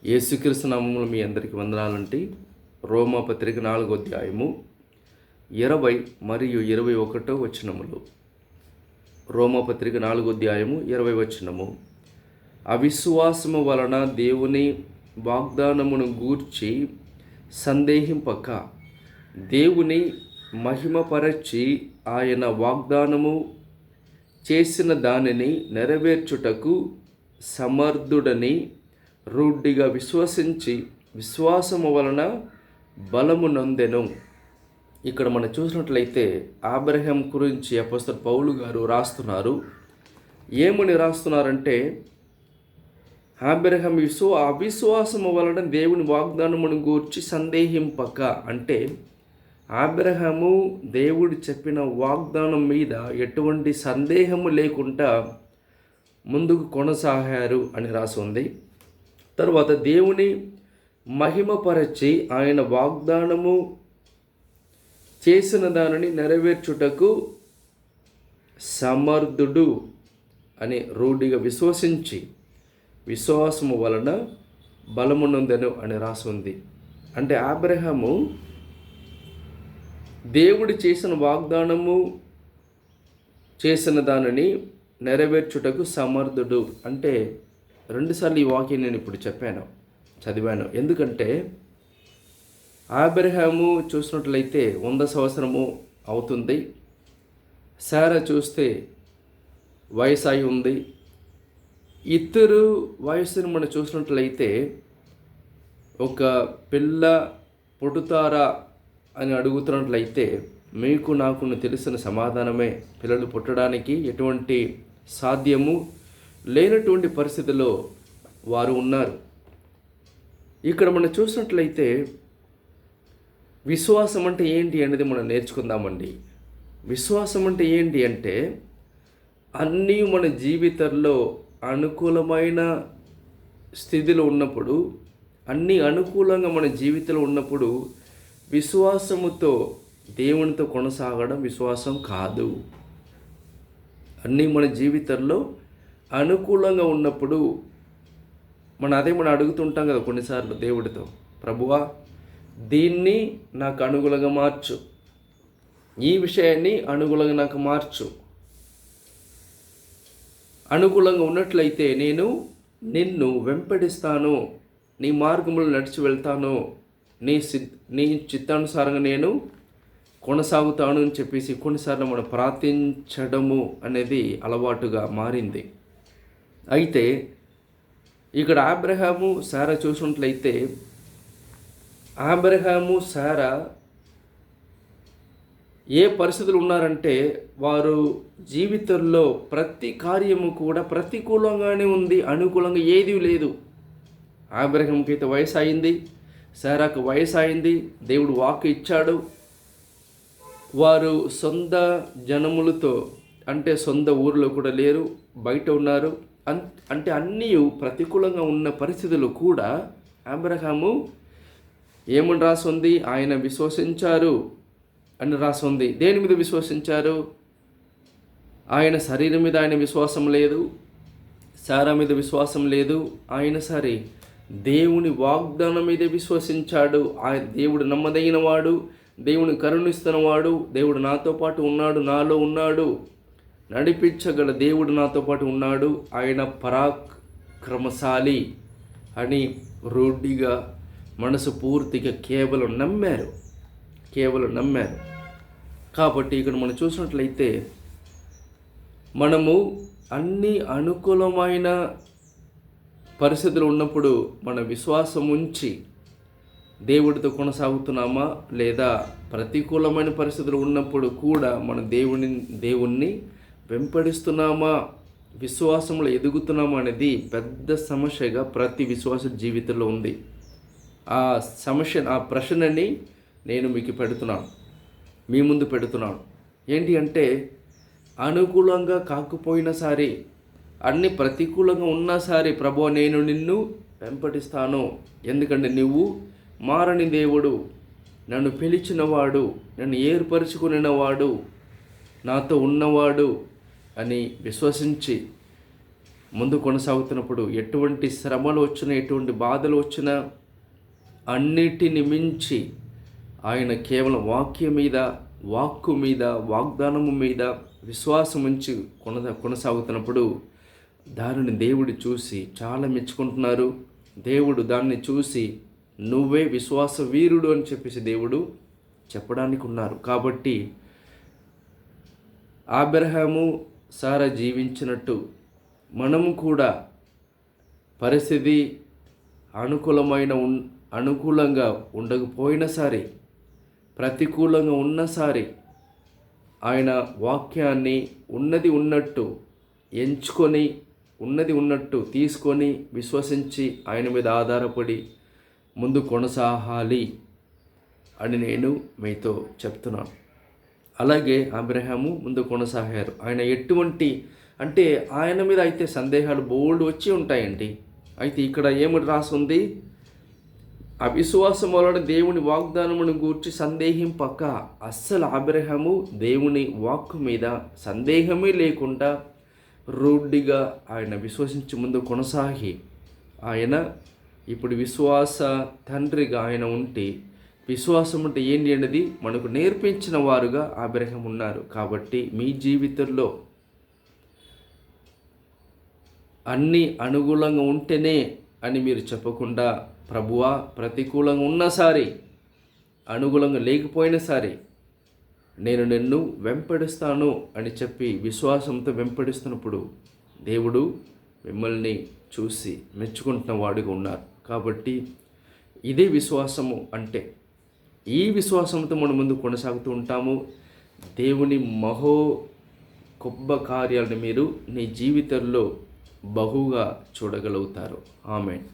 యేసుక్రీస్తు నామములో మీ అందరికీ వందనాలంటే రోమాపత్రిక 4వ అధ్యాయము 20 మరియు 21 వచనములు. రోమాపత్రిక 4వ అధ్యాయము 20 వచనము. అవిశ్వాసము వలన దేవుని వాగ్దానమును గూర్చి సందేహింపక దేవుని మహిమపరచి ఆయన వాగ్దానము చేసిన దానిని నెరవేర్చుటకు సమర్థుడని రూఢిగా విశ్వసించి విశ్వాసము వలన బలము నొందెను. ఇక్కడ మనం చూసినట్లయితే అబ్రహాం గురించి అపోస్తలుడు పౌలు గారు రాస్తున్నారు. ఏమని రాస్తున్నారంటే, అబ్రహాం అవిశ్వాసము వలన దేవుని వాగ్దానమును గూర్చి సందేహింపక, అంటే అబ్రహాము దేవుడు చెప్పిన వాగ్దానం మీద ఎటువంటి సందేహము లేకుండా ముందుకు కొనసాగారు అని రాసి ఉంది. తర్వాత దేవుని మహిమపరచి ఆయన వాగ్దానము చేసిన దానిని నెరవేర్చుటకు సమర్థుడు అని రూఢిగా విశ్వసించి విశ్వాసము వలన బలము నొందెను అని రాసి ఉంది. అంటే అబ్రహాము దేవుడు చేసిన వాగ్దానము చేసిన దానిని నెరవేర్చుటకు సమర్థుడు. అంటే రెండుసార్లు ఈ వాక్యం నేను ఇప్పుడు చదివాను. ఎందుకంటే అబ్రహాము చూసినట్లయితే 100 సంవత్సరము అవుతుంది. శారా చూస్తే వయసు అయి ఉంది. ఇద్దరు వయసును మనం చూసినట్లయితే ఒక పిల్ల పుట్టుతారా అని అడుగుతున్నట్లయితే మీకు నాకు తెలిసిన సమాధానమే, పిల్లలు పుట్టడానికి ఎటువంటి సాధ్యము లేనటువంటి పరిస్థితిలో వారు ఉన్నారు. ఇక్కడ మనం చూసినట్లయితే విశ్వాసం అంటే ఏంటి అనేది మనం నేర్చుకుందామండి. విశ్వాసం అంటే ఏంటి అంటే, అన్నీ మన జీవితంలో అనుకూలమైన స్థితిలో ఉన్నప్పుడు, అన్నీ అనుకూలంగా మన జీవితంలో ఉన్నప్పుడు విశ్వాసముతో దేవునితో కొనసాగడం విశ్వాసం కాదు. అన్నీ మన జీవితంలో అనుకూలంగా ఉన్నప్పుడు మనం అడుగుతుంటాం కదా కొన్నిసార్లు దేవుడితో, ప్రభువా దీన్ని నాకు అనుకూలంగా మార్చు, ఈ విషయాన్ని అనుకూలంగా నాకు మార్చు. అనుకూలంగా ఉన్నట్లయితే నేను నిన్ను వెంబడిస్తాను, నీ మార్గములు నడిచి వెళ్తాను, నీ చిత్తానుసారంగా నేను కొనసాగుతాను అని చెప్పేసి కొన్నిసార్లు మనం ప్రార్థించడము అనేది అలవాటుగా మారింది. అయితే ఇక్కడ అబ్రహాము శారా చూసినట్లయితే, అబ్రహాము శారా ఏ పరిస్థితులు ఉన్నారంటే, వారు జీవితంలో ప్రతి కార్యము కూడా ప్రతికూలంగానే ఉంది, అనుకూలంగా ఏదీ లేదు. అబ్రహాంకి అయితే వయసు అయింది, శారాకు వయసు అయింది, దేవుడు వాక్కు ఇచ్చాడు. వారు సొంత జనములతో, అంటే సొంత ఊరిలో కూడా లేరు, బయట ఉన్నారు. అంటే అన్నీ ప్రతికూలంగా ఉన్న పరిస్థితులు కూడా అబ్రహాము ఏమని రాసుంది, ఆయన విశ్వసించారు అని రాసుంది. దేని మీద విశ్వసించారు? ఆయన శరీరం మీద ఆయన విశ్వాసం లేదు, శారా మీద విశ్వాసం లేదు. ఆయన సరే దేవుని వాగ్దానం మీద విశ్వసించాడు. ఆయన దేవుడు నమ్మదగిన వాడు, దేవుని కరుణిస్తున్నవాడు, దేవుడు నాతో పాటు ఉన్నాడు, నాలో ఉన్నాడు, నడిపించగల దేవుడు నాతో పాటు ఉన్నాడు, ఆయన పరాక్రమశాలి అని రూఢిగా మనసు పూర్తిగా కేవలం నమ్మారు. కాబట్టి ఇక్కడ మనం చూసినట్లయితే మనము అన్ని అనుకూలమైన పరిస్థితులు ఉన్నప్పుడు మన విశ్వాసం ఉంచి దేవుడితో కొనసాగుతున్నామా, లేదా ప్రతికూలమైన పరిస్థితులు ఉన్నప్పుడు కూడా మన దేవుణ్ణి వెంబడిస్తున్నామా, విశ్వాసంలో ఎదుగుతున్నామా అనేది పెద్ద సమస్యగా ప్రతి విశ్వాస జీవితంలో ఉంది. ఆ ప్రశ్నని నేను మీకు మీ ముందు పెడుతున్నాను. ఏంటి అంటే, అనుకూలంగా కాకపోయినా సరే, అన్ని ప్రతికూలంగా ఉన్నా సరే, ప్రభువా నేను నిన్ను వెంబడిస్తాను, ఎందుకంటే నువ్వు మారని దేవుడు, నన్ను పిలిచినవాడు, నన్ను ఏర్పరచుకునినవాడు, నాతో ఉన్నవాడు అని విశ్వసించి ముందు కొనసాగుతున్నప్పుడు ఎటువంటి శ్రమలు వచ్చినా, ఎటువంటి బాధలు వచ్చినా అన్నిటిని మించి ఆయన కేవలం వాక్కు మీద, వాగ్దానము మీద విశ్వాసం ఉంచి కొనసాగుతున్నప్పుడు దానిని దేవుడు చూసి చాలా మెచ్చుకుంటున్నారు. దేవుడు దాన్ని చూసి నువ్వే విశ్వాస వీరుడు అని చెప్పేసి దేవుడు చెప్పడానికి ఉన్నారు. కాబట్టి అబ్రహాము సారా జీవించినట్టు మనము కూడా పరిస్థితి అనుకూలంగా ఉండకపోయినా సరే, ప్రతికూలంగా ఉన్న సరే, ఆయన వాక్యాన్ని ఉన్నది ఉన్నట్టు ఎంచుకొని, ఉన్నది ఉన్నట్టు తీసుకొని, విశ్వసించి ఆయన మీద ఆధారపడి ముందు కొనసాగాలి అని నేను మీతో చెప్తున్నాను. అలాగే అబ్రహాము ముందు కొనసాగారు. ఆయన అంటే ఆయన మీద అయితే సందేహాలు బోల్డ్ వచ్చి ఉంటాయండి. అయితే ఇక్కడ ఏమిటి రాసుంది? అవిశ్వాసం వలన దేవుని వాగ్దానమును గూర్చి సందేహింపక, అస్సలు అబ్రహాము దేవుని వాక్కు మీద సందేహమే లేకుండా రూఢిగా ఆయన విశ్వసించి ముందు కొనసాగి, ఆయన ఇప్పుడు విశ్వాస తండ్రిగా ఆయన ఉంటే, విశ్వాసం అంటే ఏంటి అనేది మనకు నేర్పించిన వారుగా అబ్రహాం ఉన్నారు. కాబట్టి మీ జీవితంలో అన్నీ అనుకూలంగా ఉంటేనే అని మీరు చెప్పకుండా, ప్రభువా ప్రతికూలంగా ఉన్నా సరే, అనుకూలంగా లేకపోయినా సరే నేను నిన్ను వెంపడిస్తాను అని చెప్పి విశ్వాసంతో వెంపడిస్తున్నప్పుడు దేవుడు మిమ్మల్ని చూసి మెచ్చుకుంటున్న వాడిగా ఉన్నారు. కాబట్టి ఇదే విశ్వాసము అంటే. ఈ విశ్వాసంతో మనం ముందు కొనసాగుతూ ఉంటాము. దేవుని గొప్ప కార్యాలను మీరు నీ జీవితంలో బహుగా చూడగలుగుతారు. ఆమేన్.